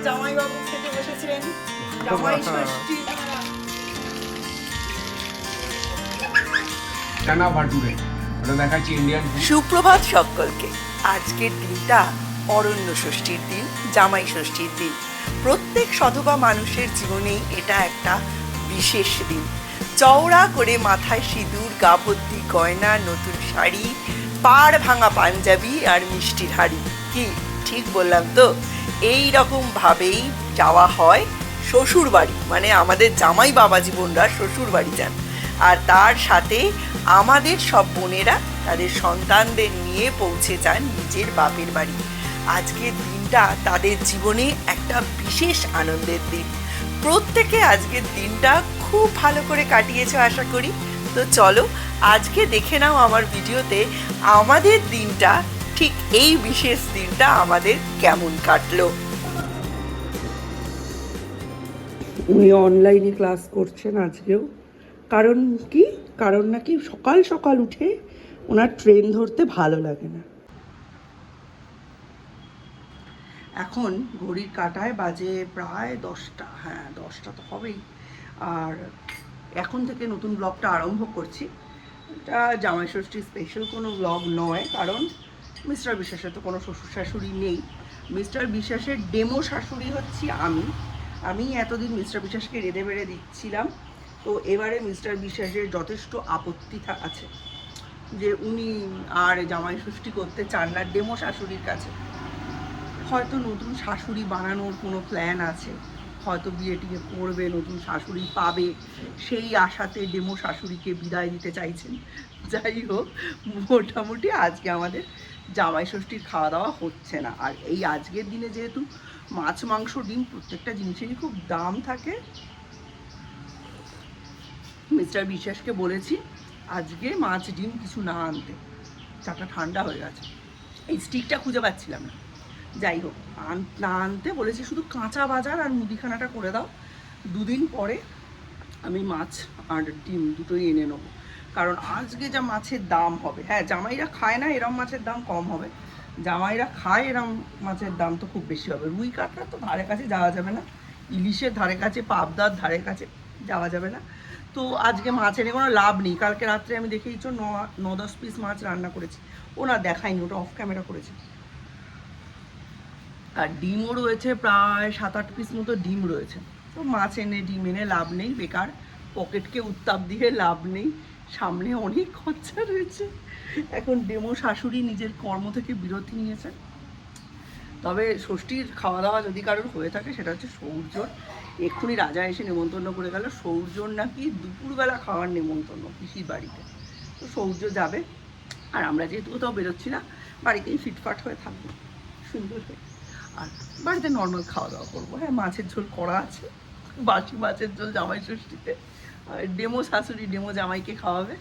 জামাইবাবু খেতে বসেছেন জামাই ষষ্ঠী। চানা ভাটুরে ওটা দেখাচ্ছি ইন্ডিয়ান। সুপ্রভাত সকলকে। আজকের দিনটা অরণ্য ষষ্ঠীর দিন, জামাই ষষ্ঠীর দিন। প্রত্যেক সধবা মানুষের জীবনেই এটা একটা বিশেষ দিন। চওড়া করে মাথায় সিঁদুর, গা ভর্তি গয়না, নতুন শাড়ি, পাড় ভাঙা পাঞ্জাবি আর মিষ্টির হাড়ি। কি ঠিক বললাম তো? এই রকম ভাবেই যাওয়া হয় শ্বশুর বাড়ি, মানে আমাদের জামাই বাবাজি বোনরা শ্বশুর বাড়ি যান। আর তার সাথে আমাদের সব বোনেরা তাদের সন্তানদের নিয়ে পৌঁছে যান নিজের বাপের বাড়ি। আজকের দিনটা তাদের জীবনে একটা বিশেষ আনন্দের দিন। প্রত্যেকে আজকের দিনটা খুব ভালো করে কাটিয়েছে আশা করি। তো চলো আজকে দেখে নাও আমার ভিডিওতে আমাদের দিনটা, ঠিক এই বিশেষ দিনটা আমাদের কেমন কাটলো। উনি অনলাইনে ক্লাস করছেন আজকেও। কারণ কি? কারণ নাকি সকাল সকাল উঠে ওনার ট্রেন ধরতে ভালো লাগে না। এখন ঘড়ির কাঁটায় বাজে প্রায় 10টা, হ্যাঁ 10টা তো হবেই। আর এখন থেকে নতুন ব্লগটা আরম্ভ করছি। এটা জামাই ষষ্ঠী স্পেশাল কোনো ব্লগ নয়, কারণ মিস্টার বিশ্বাসের তো কোনো শ্বশুর শাশুড়ি নেই। মিস্টার বিশ্বাসের ডেমো শাশুড়ি হচ্ছি আমি এতদিন মিস্টার বিশ্বাসকে রেঁধে বেড়ে দিচ্ছিলাম। তো এবারে মিস্টার বিশ্বাসের যথেষ্ট আপত্তি আছে যে উনি আর জামাই ষষ্ঠী করতে চান না ডেমো শাশুড়ির কাছে। হয়তো নতুন শাশুড়ি বানানোর কোনো প্ল্যান আছে, হয়তো বিয়ে টিয়ে করবে, নতুন শাশুড়ি পাবে, সেই আশাতে ডেমো শাশুড়িকে বিদায় দিতে চাইছেন। যাই হোক, মোটামুটি আজকে আমাদের জামাই ষষ্ঠীর খাওয়া দাওয়া হচ্ছে না। আর এই আজকের দিনে যেহেতু মাছ, মাংস, ডিম প্রত্যেকটা জিনিসেরই খুব দাম থাকে, মিস্টার বিশ্বাসকে বলেছি আজকে মাছ ডিম কিছু না আনতে। চাটা ঠান্ডা হয়ে গেছে, এই স্টিকটা খুঁজে পাচ্ছিলাম না। যাই হোক, না আনতে বলেছি, শুধু কাঁচা বাজার আর মুদিখানাটা করে দাও। দুদিন পরে আমি মাছ আর ডিম দুটোই এনে নেবো, কারণ আজকে যা মাছের দাম হবে। হ্যাঁ, জামাইরা খায় না এরম মাছের দাম কম হবে, জামাইরা খায় এরম মাছের দাম তো খুব বেশি হবে। রুই কাতলার তো ধারে কাছে যাওয়া যাবে না, ইলিশের ধারে কাছে, পাবদার ধারে কাছে যাওয়া যাবে না। তো আজকে মাছ এনে কোনো লাভ নেই। কালকে রাত্রে আমি দেখেইছো 9-10 পিস মাছ রান্না করেছি। ও না, দেখাইনি, ওটা অফ ক্যামেরা করেছি। আর ডিমও রয়েছে প্রায় 7-8 পিস মতো ডিম রয়েছে। তো মাছ এনে ডিম এনে লাভ নেই, বেকার পকেটকে উত্তাপ দিয়ে লাভ নেই, সামনে অনেক খরচা রয়েছে। এখন ডেমো শাশুড়ি নিজের কর্ম থেকে বিরতি নিয়েছে। তবে ষষ্ঠীর খাওয়া দাওয়া যদি কারোর হয়ে থাকে সেটা হচ্ছে সৌর্যর। এক্ষুনি রাজা এসে নেমন্তন্ন করে গেল, সৌর্যর নাকি দুপুরবেলা খাওয়ার নেমন্তন্ন পিসির বাড়িতে। তো সৌর্য যাবে, আর আমরা যেহেতু কোথাও বেরোচ্ছি না, বাড়িতেই ফিটফাট হয়ে থাকবো সুন্দর হয়ে। আর বাড়িতে নর্মাল খাওয়া দাওয়া করবো। হ্যাঁ, মাছের ঝোল করা আছে, বাসি মাছের ঝোল জামাই ষষ্ঠীতে। আর ডেমো শাশুড়ি ডেমো জামাইকে খাওয়াবে।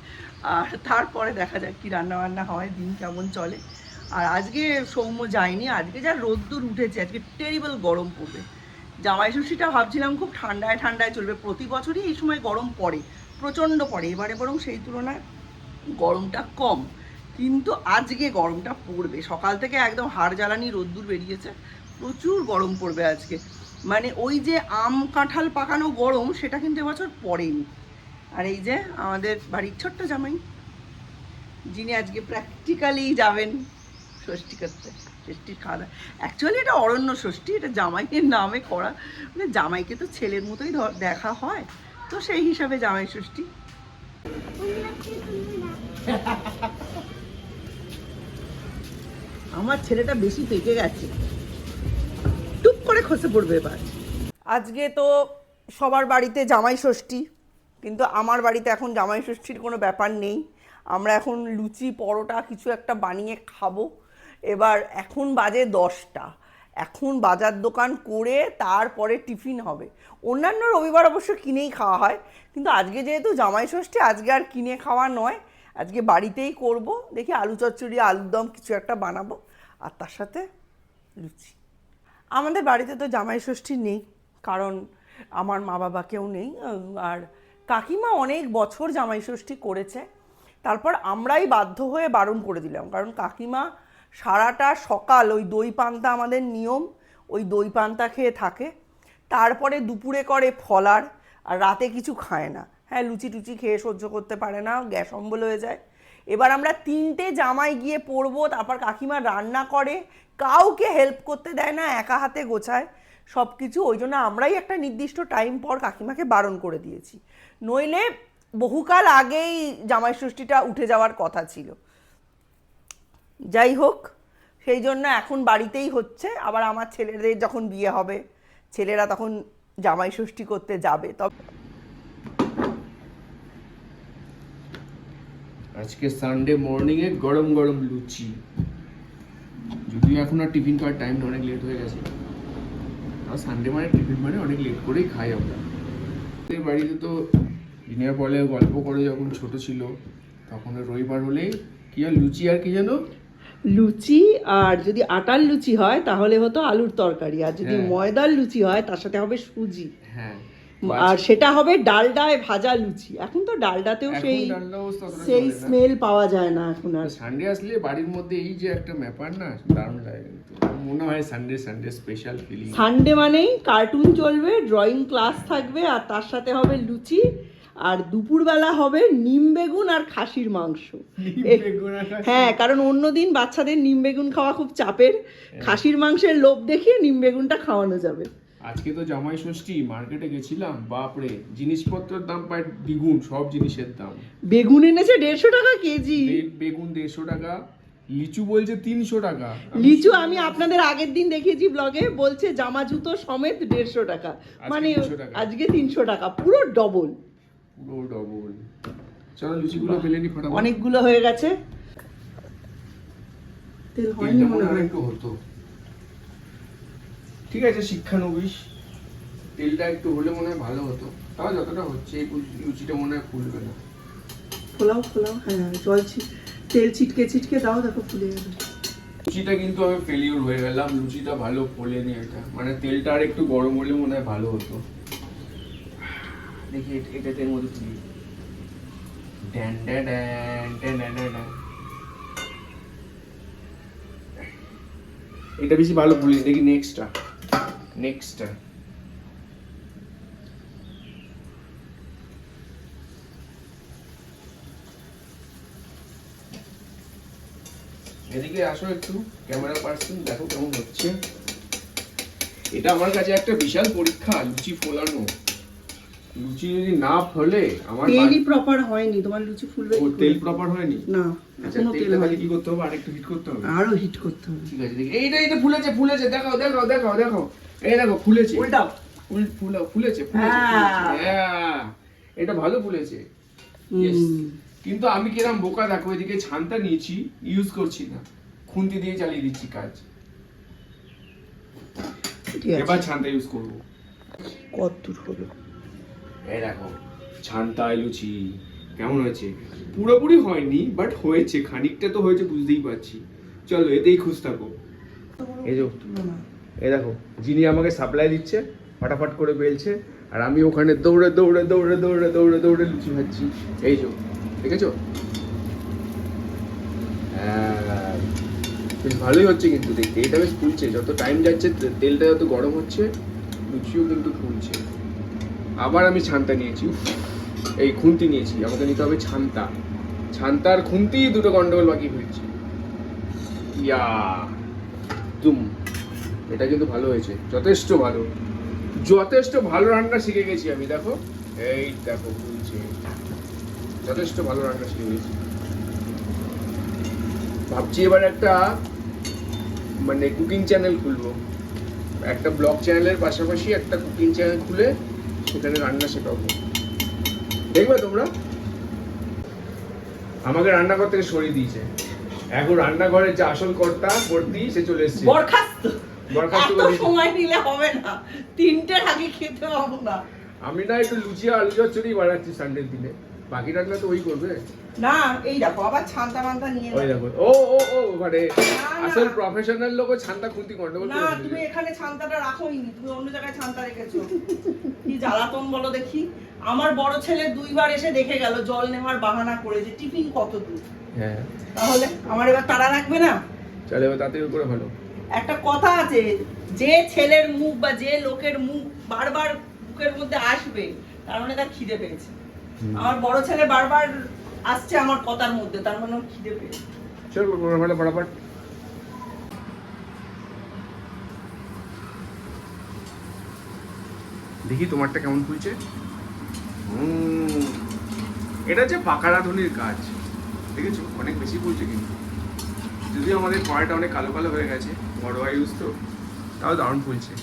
আর তারপরে দেখা যাক কি রান্না বান্না হয়, দিন কেমন চলে। আর আজকে সৌম্য যায়নি, আজকে যা রোদ্দুর উঠেছে, আজকে টেরিবল গরম পড়বে। জামাই ষষ্ঠীটা ভাবছিলাম খুব ঠান্ডায় ঠান্ডায় চলবে, প্রতি বছরই এই সময় গরম পড়ে, প্রচণ্ড পড়ে। এবারে বরং সেই তুলনায় গরমটা কম, কিন্তু আজকে গরমটা পড়বে। সকাল থেকে একদম হাড় জ্বালানি রোদ্দুর বেরিয়েছে, প্রচুর গরম পড়বে আজকে। মানে ওই যে আম কাঁঠাল পাকানো গরম, সেটা কিন্তু এবছর পড়েনি। আর এই যে আমাদের বাড়ির ছোট্ট জামাই, যিনি আজকে প্র্যাকটিক্যালি যাবেন ষষ্ঠী করতে, ষষ্ঠীর খাওয়া দাওয়া। অ্যাকচুয়ালি এটা অরণ্য ষষ্ঠী, এটা জামাইয়ের নামে করা, মানে জামাইকে তো ছেলের মতোই দেখা হয়, তো সেই হিসাবে জামাই ষষ্ঠী। আমার ছেলেটা বেশি পেকে গেছে, টুপ করে খসে পড়বে এবার। আজকে তো সবার বাড়িতে জামাই ষষ্ঠী, কিন্তু আমার বাড়িতে এখন জামাই ষষ্ঠীর কোনো ব্যাপার নেই। আমরা এখন লুচি পরোটা কিছু একটা বানিয়ে খাবো। এবার এখন বাজে 10টা, এখন বাজার দোকান করে তারপরে টিফিন হবে। অন্যান্য রবিবার অবশ্য কিনেই খাওয়া হয়, কিন্তু আজকে যেহেতু জামাই ষষ্ঠী, আজকে আর কিনে খাওয়া নয়, আজকে বাড়িতেই করব। দেখি আলু চচ্চড়ি, আলুর দম কিছু একটা বানাবো, আর তার সাথে লুচি। আমাদের বাড়িতে তো জামাই ষষ্ঠী নেই, কারণ আমার মা বাবা কেউ নেই। আর কাকিমা অনেক বছর জামাই ষষ্ঠী করেছে, তারপর আমরাই বাধ্য হয়ে বারণ করে দিলাম, কারণ কাকিমা সারাটা সকাল ওই দই পান্তা আমাদের নিয়ম, ওই দই পান্তা খেয়ে থাকে, তারপরে দুপুরে করে ফলার, আর রাতে কিছু খায় না। হ্যাঁ, লুচি টুচি খেয়ে সহ্য করতে পারে না, গ্যাস অম্বল হয়ে যায়। এবার আমরা 3টে জামাই গিয়ে পড়বো, তারপর কাকিমা রান্না করে, কাউকে হেল্প করতে দেয় না, একা হাতে গোছায় সব কিছু। ওই জন্য আমরাই একটা নির্দিষ্ট টাইম পর কাকিমাকে বারণ করে দিয়েছি, নইলে বহুকাল আগেই জামাই ষষ্ঠীটা উঠে যাওয়ার কথা ছিল। যাই হোক, সেই জন্য এখন বাড়িতেই হচ্ছে। আবার আমার ছেলেদের যখন বিয়ে হবে, ছেলেরা তখন জামাই ষষ্ঠী করতে যাবে। তবে আজকে সানডে মর্নিং এ গরম গরম লুচি, যদিও এখন আর টিফিন খাওয়ার টাইম অনেক লেট হয়ে গেছে, আর সানডে মানে টিফিন মানে অনেক লেট করেই খাই আমরা। বাড়িতে তো দিনের পরে গল্প করে যখন ছোট ছিল, তখন রবিবার হলেই কি আর লুচি আর কি যেন লুচি, আর যদি আটার লুচি হয় তাহলে হতো আলুর তরকারি, আর যদি ময়দার লুচি হয় তার সাথে হবে সুজি। হ্যাঁ, আর সেটা হবে ডালডায় ভাজা লুচি। এখন তো ডালডাতেও সেই স্মেল পাওয়া যায় না এখন আর। সানডে আসলে বাড়ির মধ্যে এই যে একটা ব্যাপার না, দারুণ লাগে। কিন্তু মনে হয় সানডে স্পেশাল ফিলিং। সানডে মানেই কার্টুন চলবে, ড্রয়িং ক্লাস থাকবে, আর তার সাথে হবে লুচি, আর দুপুরবেলা হবে নিম বেগুন আর খাসির মাংস। হ্যাঁ, কারণ অন্যদিন বাচ্চাদের নিম বেগুন খাওয়া খুব চাপের, খাসির মাংসের লোভ দেখিয়ে নিম বেগুনটা খাওয়ানো যাবে। আজকে তো জামাই ষষ্ঠী, মার্কেটে গেছিলাম, বাপরে জিনিসপত্রের দাম প্রায় দ্বিগুণ, সব জিনিসের দাম। বেগুন এনেছে 150 টাকা কেজি, বেগুন 150 টাকা, লিচু বলছে 300 টাকা। লিচু আমি আপনাদের আগের দিন দেখিয়েছি ব্লগে, বলছে জামা জুতো সমেত 150 টাকা, মানে আজকে 300 টাকা, পুরো ডবল। চলো লুচিগুলো বেলে নি ফটাফট। অনেকগুলো হয়ে গেছে, তেল হয়নি মনে হয়, একটু হতো। ঠিক আছে, শিক্ষানবিশ, তেলটা একটু হলে মনে হয় ভালো হতো। তাও যতটা হচ্ছে এই লুচিটা মনে হয় ফুলবে না। ফোলাও, হ্যাঁ জল তেল ছিটকে দাও, দেখো ফুলে যাবে। লুচিটা কিন্তু আমি ফেলিওর হয়ে গেলাম, লুচিটা ভালো ফোলেনি। এটা মানে তেলটা আর একটু গরম হলে মনে হয় ভালো হতো। দেখি এটাতে মধ্যে তুলি, Dan Dan Dan Dan Dan. এটা বেশি ভালো ফুলি। দেখি নেক্সটটা এদিকে আসো একটু, ক্যামেরা পার্সন, দেখো কেমন হচ্ছে। এটা আমার কাছে একটা বিশাল পরীক্ষা, লুচি ফোলানো। লুচি যদি না ফলে আমার তেলই প্রপার হয়নি, তোমার লুচি ফুলবে। ও তেল প্রপার হয়নি না, আচ্ছা তেলটা তাহলে কি করতে হবে? আরেকটু হিট করতে হবে, আরো হিট করতে হবে। ঠিক আছে, দেখি এইটা ফুলেছে, দেখাও। এই দেখো ফুলেছে, উল্টাও, ফুলেছে। হ্যাঁ, এটা ভালো ফুলেছে। কিন্তু আমি কিরম বোকা, দেখো এদিকে ছানটা নিয়েছি, ইউজ করছি না, খুন্তি দিয়ে চালিয়ে দিচ্ছি কাজ। এবার ছানটা ইউজ করবো। কত দূর হলো? এই দেখো ছানটায় লুচি কেমন হয়েছে। পুরোপুরি হয়নি, বাট হয়েছে, খানিকটা তো হয়েছে, বুঝতেই পারছি। চলো এতেই খুশ থাকো। এই দেখো যিনি আমাকে সাপ্লাই দিচ্ছে ফটাফট করে বেলছে, আর আমি ওখানে দৌড়ে লুচি খাচ্ছি। এই যে দেখেছো, বেশ ভালোই হচ্ছে কিন্তু দেখতে। এটা বেশ ফুলছে, যত টাইম যাচ্ছে তেলটা যত গরম হচ্ছে লুচিও কিন্তু ফুলছে। আবার আমি ছানটা নিয়েছি, এই খুন্তি নিয়েছি, আমাকে নিতে হবে ছানতার খুন্তি, দুটো গন্ডগোল বাকি হয়েছে। ইয়া তুম, এটা কিন্তু ভালো হয়েছে, যথেষ্ট ভালো রান্না শিখে গেছি আমি। দেখো এই দেখো ফুলছে, যথেষ্ট ভালো রান্না শিখে গেছি। ভাবছি এবার একটা মানে কুকিং চ্যানেল খুলবো, একটা ব্লগ চ্যানেলের পাশাপাশি একটা কুকিং চ্যানেল খুলে সেখানে রান্না শেখাবো। দেখবে তোমরা, আমাকে রান্নাঘর থেকে সরিয়ে দিয়েছে, এখন রান্নাঘরের যে আসল কর্তি সে চলে এসেছে। বরখাস্ত সময় নিলে হবে না, 3টের আগে খেতে পাবো না। আমি না একটু লুচি আলু চচ্চড়ি বানাচ্ছি সানডের দিনে, বাকি রান্না তো ওই করবে না। এই দেখো আবার ছান্তা মান্তা নিয়ে ওই দেখো, ও মানে আসল প্রফেশনাল লোক ছান্তা খুন্তি গন্ডগোল করে। না, তুমি এখানে ছান্তাটা রাখোই নি, তুমি অন্য জায়গায় ছান্তা রেখেছো। কি জ্বালাতন বলো দেখি। আমার বড় ছেলে 2বার এসে দেখে গেল জল নেওয়ার বাহানা করে, যে টিফিন কত দূর। হ্যাঁ, তাহলে আমার এবার তাড়া রাখবে না। চলে এবার তাড়াতাড়ি করে ভালো। একটা কথা আছে, যে ছেলের মুখ বা যে লোকের মুখ বারবার মুখের মধ্যে আসবে তার মানে তার খিদে পেয়েছে। আমার বড় ছেলে বারবার আসছে আমার কথার মধ্যে, তার মানে ওর খিদে পেয়েছে। চল ফটাফট। দেখি তোমারটা কেমন ফুলছে। এটা হচ্ছে পাকা রাঁধুনির কাজ, দেখেছো অনেক বেশি ফুলছে কিন্তু, যদিও আমাদের কড়াইটা অনেক কালো কালো হয়ে গেছে, ঘরোয়া ইউজ তো, তাও দারুণ ফুলছে।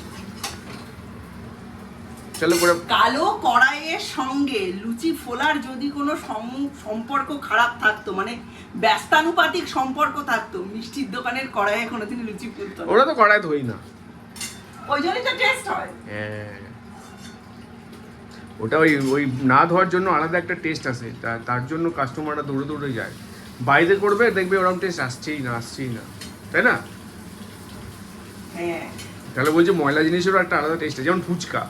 চলো পুরো কালো কড়াইয়ের সঙ্গে লুচি ফোলার যদি কোনো সম্পর্ক খারাপ থাকতো, মানে ব্যস্তানুপাতিক সম্পর্ক থাকতো, মিষ্টির দোকানের কড়াইয়ে কোনোদিন লুচি ফুলতো না। ওরা তো কড়াই ধোই না, ওই জন্যই তো টেস্ট হয়। হ্যাঁ, ওটা ওই ওই না ধোয়ার জন্য আলাদা একটা টেস্ট আসে, তার জন্য কাস্টমাররা দৌড়ে দৌড়ে যায়। বাইরে করবে দেখবে ওরকম টেস্ট আসছেই না, তাই না? হ্যাঁ, তাহলে বলছি ময়লা জিনিসেরও একটা আলাদা টেস্ট আছে, যেমন ফুচকা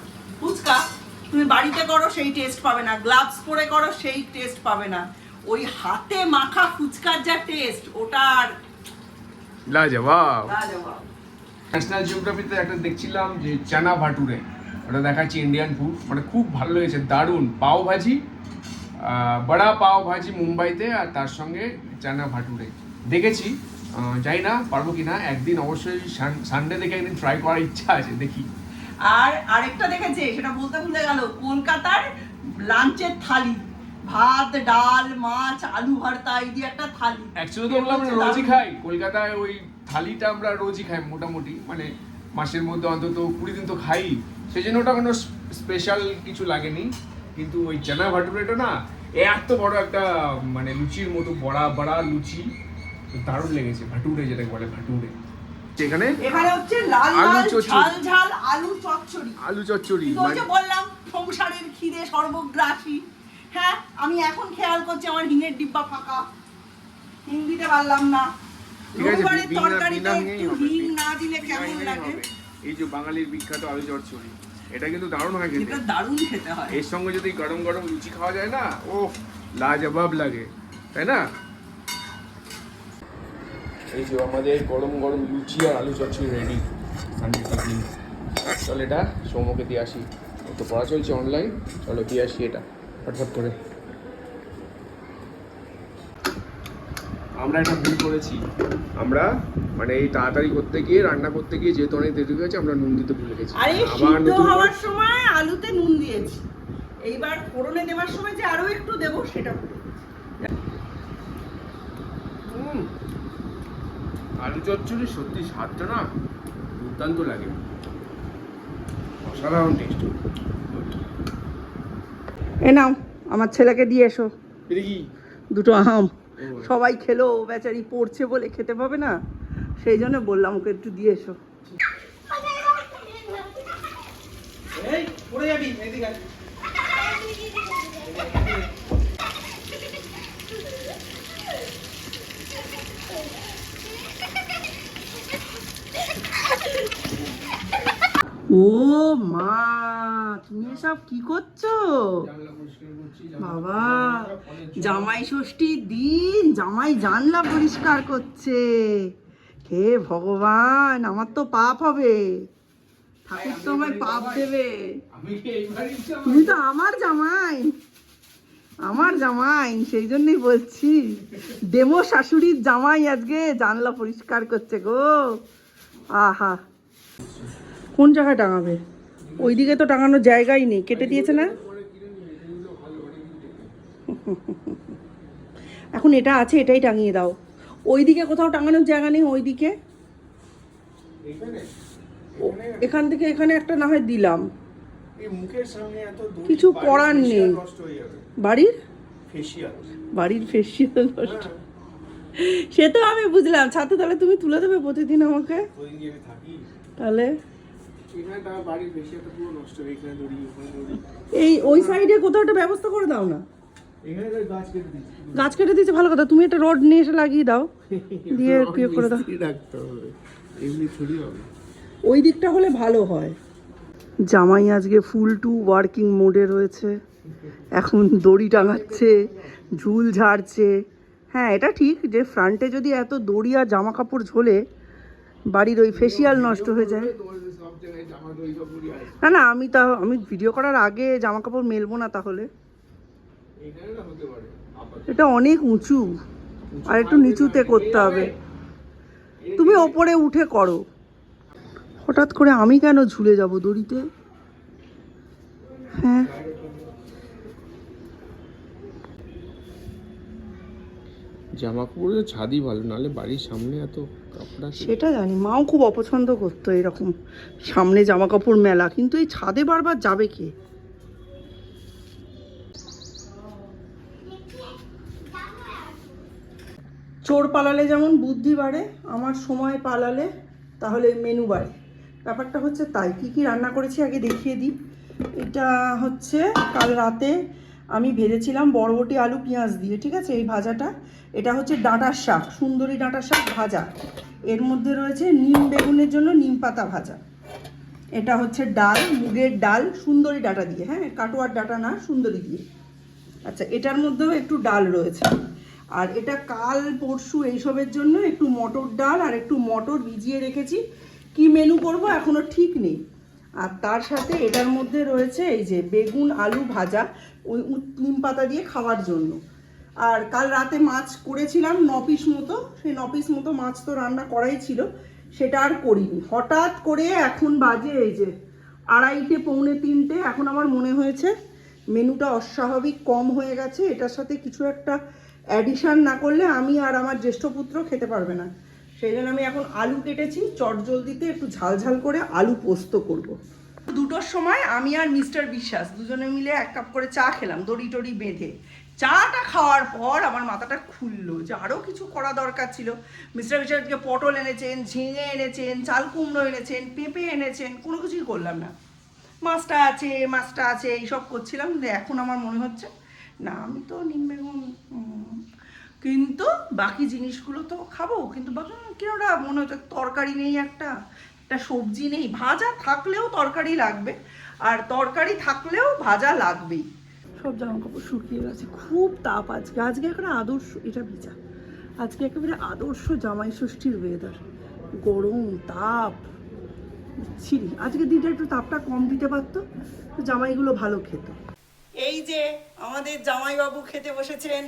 তুমি বাড়িতে করো সেই টেস্ট পাবে না, গ্লাভস পরে করো সেই টেস্ট পাবে না, ওই হাতে মাখা ফুচকার যা টেস্ট ওটার লাজবাব। লাজবাব। ন্যাশনাল জিওগ্রাফিতে একটা দেখছিলাম যে চানা ভাটুরে, ওটা দেখাচ্ছি ইন্ডিয়ান ফুড, মানে খুব ভালো লেগেছে, দারুণ। পাও ভাজি, বড়া পাও ভাজি মুম্বাইতে, আর তার সঙ্গে চানা ভাটুরে দেখেছি। জানি না পারবো কিনা, একদিন অবশ্যই সানডে দেখে একদিন ট্রাই করার ইচ্ছা আছে, দেখি। আর আরেকটা দেখেছে, সেটা বলতে ভুলে গেল, কলকাতার লাঞ্চের থালি, ভাত ডাল মাছ আলু ভর্তা এই দিয়ে একটা থালি। অ্যাকচুয়ালি তো আমরা রোজই খাই কলকাতায়, ওই থালিটা আমরা রোজই খাই মোটামুটি, মানে মাসের মধ্যে অন্তত 20 দিন তো খাই, সেই জন্য ওটা কোনো স্পেশাল কিছু লাগেনি। কিন্তু ওই চানা ভাটুরেটা না এত বড় একটা মানে লুচির মতো, বড়া লুচি, দারুণ লেগেছে। ভাটুরে যেটাকে বলে, ভাটুরে। এখানে হচ্ছে লাল লাল ঝাল ঝাল আলু চচ্চড়ি। ওই যে বললাম সংসারের খিদে সর্বগ্রাসী। হ্যাঁ, আমি এখন খেয়াল করছি আমার হিঙের ডিব্বা ফাঁকা, হিং দিতে পারলাম না। রবিবারের তরকারিতে একটু হিং না দিলে কেমন লাগে? এই যে বাঙালির বিখ্যাত আলু চচ্চড়ি, এটা কিন্তু দারুণ হয় খেতে, এটা দারুণ খেতে হয়। এর সঙ্গে যদি গরম গরম লুচি খাওয়া যায় না, ওফ লাজবাব লাগে, তাই না? এই যে আমাদের গরম গরম লুচি আর আলু চচ্চড়ি রেডি সানডে টিফিন। চল এটা সৌমকে দিয়ে আসি, ও তো পড়া চলছে অনলাইন, চলো দিয়ে আসি এটা ফটফট করে। আমরা একটা ভুল করেছি, আমরা মানে এই তাড়াতাড়ি করতে গিয়ে রান্না করতে গিয়ে যেহেতু অনেক দেরি হয়েছে, আমরা নুন দিতে ভুলে গেছি। আরে সিদ্ধ হওয়ার সময় আলুতে নুন দিয়েছি, এইবার ফোড়নে দেওয়ার সময় যে আরো একটু দেবো সেটা ভুলে গেছি। আলু চচ্চড়ি সত্যি স্বাদটা না দুর্দান্ত লাগে, অসাধারণ টেস্ট। এ নাও আমার ছেলেকে দিয়ে এসো এটা কি? দুটো আম। সবাই খেলো, বেচারি পড়ছে বলে খেতে পাবে না, সেই জন্য বললাম ওকে একটু দিয়ে এসো। এই পড়ে যাবি, এদিকে আয়। ও মা, তুমি এসব কি করছো বাবা? জামাই ষষ্ঠীর দিন জামাই জানলা পরিষ্কার করছে, হে ভগবান, আমার তো পাপ হবে, ঠাকুর তো আমায় পাপ দেবে। তুমি তো আমার জামাই, সেই জন্যই বলছি, ডেমো শাশুড়ির জামাই আজকে জানলা পরিষ্কার করছে গো। আহা, কোন জায়গায় টাঙাবে? ওইদিকে তো টাঙানোর জায়গাই নেই, কেটে দিয়েছে না? এখন এটা আছে, এটাই টাঙিয়ে দাও। ওইদিকে কোথাও টাঙানোর জায়গা নেই, ওইদিকে এখান থেকে এখানে একটা না হয় দিলাম, কিছু করার নেই। বাড়ির ফেসিয়াল নষ্ট, সে তো আমি বুঝলাম। ছাতে তাহলে তুমি তুলে দেবে প্রতিদিন আমাকে, তাহলে এই ওই সাইডে কোথাও একটা ব্যবস্থা করে দাও না। গাছ কেটে দিয়েছে, ভালো কথা, তুমি একটা রড নিয়ে এসে লাগিয়ে দাও, দিয়ে করে দাও। ওই দিকটা হলে ভালো হয়। জামাই আজকে ফুল টু ওয়ার্কিং মোডে রয়েছে, এখন দড়ি টাঙাচ্ছে, ঝুল ঝাড়ছে। হ্যাঁ, এটা ঠিক যে ফ্রন্টে যদি এত দড়ি আর জামা কাপড় ঝোলে বাড়ির ওই ফেসিয়াল নষ্ট হয়ে যায়। সব জায়গায় জামা দই সব পুরি আছে। না আমি ভিডিও করার আগে জামা কাপড় মেলবো না তাহলে। এখানে না হতে পারে এটা অনেক উঁচু, আর একটু নিচুতে করতে হবে। তুমি ওপরে উঠে করো। হঠাৎ করে আমি কেন ঝুলে যাব দড়িতে? হ্যাঁ, জামা কাপড় ছাদই ভালো, নাহলে বাড়ির সামনে এত কাপড় আছে। সেটা জানি, মাও খুব অপছন্দ করতো এরকম সামনে জামা কাপড় মেলা, কিন্তু এই ছাদে বারবার যাবে কে? চোর পালালে যেমন বুদ্ধি বাড়ে, আমার সময় পালালে তাহলে মেনু বাড়ে। ব্যাপারটা হচ্ছে তাই। কি কি রান্না করেছি আগে দেখিয়ে দিই। এটা হচ্ছে কাল রাতে আমি ভেজেছিলাম বরবটি আলু পেঁয়াজ দিয়ে, ঠিক আছে, এই ভাজাটা। এটা হচ্ছে ডাঁটার শাক, সুন্দরী ডাঁটার শাক ভাজা। এর মধ্যে রয়েছে নিম বেগুনের জন্য নিম পাতা ভাজা। এটা হচ্ছে ডাল, মুগের ডাল, সুন্দরী ডাঁটা দিয়ে, হ্যাঁ, কাটোয়ার ডাঁটা না, সুন্দরী দিয়ে। আচ্ছা, এটার মধ্যেও একটু ডাল রয়েছে। আর এটা কাল পরশু এইসবের জন্য একটু মটর ডাল আর একটু মটর ভিজিয়ে রেখেছি। কি মেনু করব এখনো ঠিক নেই। আর তার সাথে এটার মধ্যে রয়েছে এই যে বেগুন আলু ভাজা, ওই নিম পাতা দিয়ে খাওয়ার জন্য। আর কাল রাতে মাছ করেছিলাম 9 পিস মতো, সেই 9 পিস মতো মাছ তো রান্না করাই ছিল, সেটা আর করিনি। হঠাৎ করে এখন বাজে এই যে 2:30 পৌনে 3টে, এখন আমার মনে হয়েছে মেনুটা অস্বাভাবিক কম হয়ে গেছে, এটার সাথে কিছু একটা অ্যাডিশন না করলে আমি আর আমার জ্যেষ্ঠ পুত্র খেতে পারবে না। সেই জন্য আমি এখন আলু কেটেছি, চটজলদিতে একটু ঝাল ঝাল করে আলু পোস্ত করব। 2টোর সময় আমি আর মিস্টার বিশ্বাস দুজনে মিলে 1 কাপ করে চা খেলাম, দড়ি টড়ি বেঁধে। চাটা খাওয়ার পর আমার মাথাটা খুললো যে আরও কিছু করা দরকার ছিল। মিস্টার বিশ্বাসকে পটল এনেছেন, ঝিঙে এনেছেন, চাল কুমড়ো এনেছেন, পেঁপে এনেছেন, কোনো কিছুই করলাম না। মাছটা আছে এইসব করছিলাম। এখন আমার মনে হচ্ছে না, আমি তো নিম বেগুন, কিন্তু বাকি জিনিসগুলো তো খাবো, কিন্তু কিরোটা মনে হচ্ছে তরকারি নেই, একটা সবজি নেই। ভাজা থাকলেও তরকারি লাগবে, আর তরকারি থাকলেও ভাজা লাগবেই। সব জামা কাপড় শুকিয়ে গেছে, খুব তাপ আজকে। একেবারে আদর্শ, এটা ভিজা, আজকে একেবারে আদর্শ জামাই ষষ্ঠীর ওয়েদার। গরম, তাপ, ছিরি। আজকে দিনটা একটু তাপটা কম দিতে পারতো, জামাইগুলো ভালো খেত। এই যে আমাদের জামাইবাবু খেতে বসেছেন,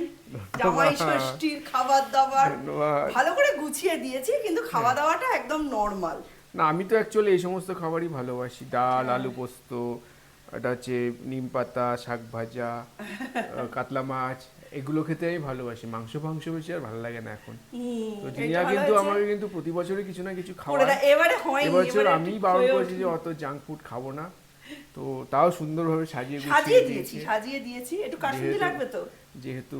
জামাই ষষ্ঠীর খাবার দাবার ভালো করে গুছিয়ে দিয়েছি, কিন্তু খাওয়া দাওয়াটা একদম নর্মাল না। আমি তো অ্যাকচুয়ালি এই সমস্ত খাবারই ভালোবাসি, ডাল, আলু পোস্ত, এটা হচ্ছে নিম পাতা, শাক ভাজা, কাতলা মাছ, এগুলো খেতে আমি ভালোবাসি। মাংস বেশি আর ভালো লাগে না এখন। তো জিনিয়া কিন্তু আমাকে কিন্তু প্রতি বছরই কিছু না কিছু খাওয়া। এবছর আমি বারণ করেছি যে অত জাঙ্ক ফুড খাবো না, তো তাও সুন্দরভাবে সাজিয়ে দিয়েছি। একটু কাশ্মীরি লাগবে তো, যেহেতু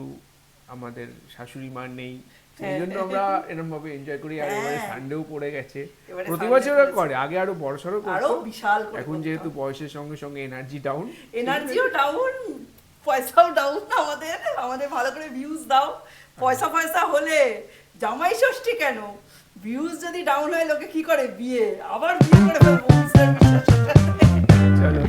আমাদের শাশুড়ি মা নেই, সেই জন্য আমরা এরকম ভাবে এনজয় করি। আর এবারে সানডেও পড়ে গেছে, প্রতি বছর করে, আগে আরো বড়সড় করতো, এখন যেহেতু বয়সের সঙ্গে সঙ্গে এনার্জিও ডাউন, পয়সাও ডাউন। আমাদের ভালো করে ভিউজ দাও। পয়সা হলে জামাই ষষ্ঠী কেন, ভিউজ যদি ডাউন হয় লোকে কি করে, বিয়ে করে ফেলবো। চলো।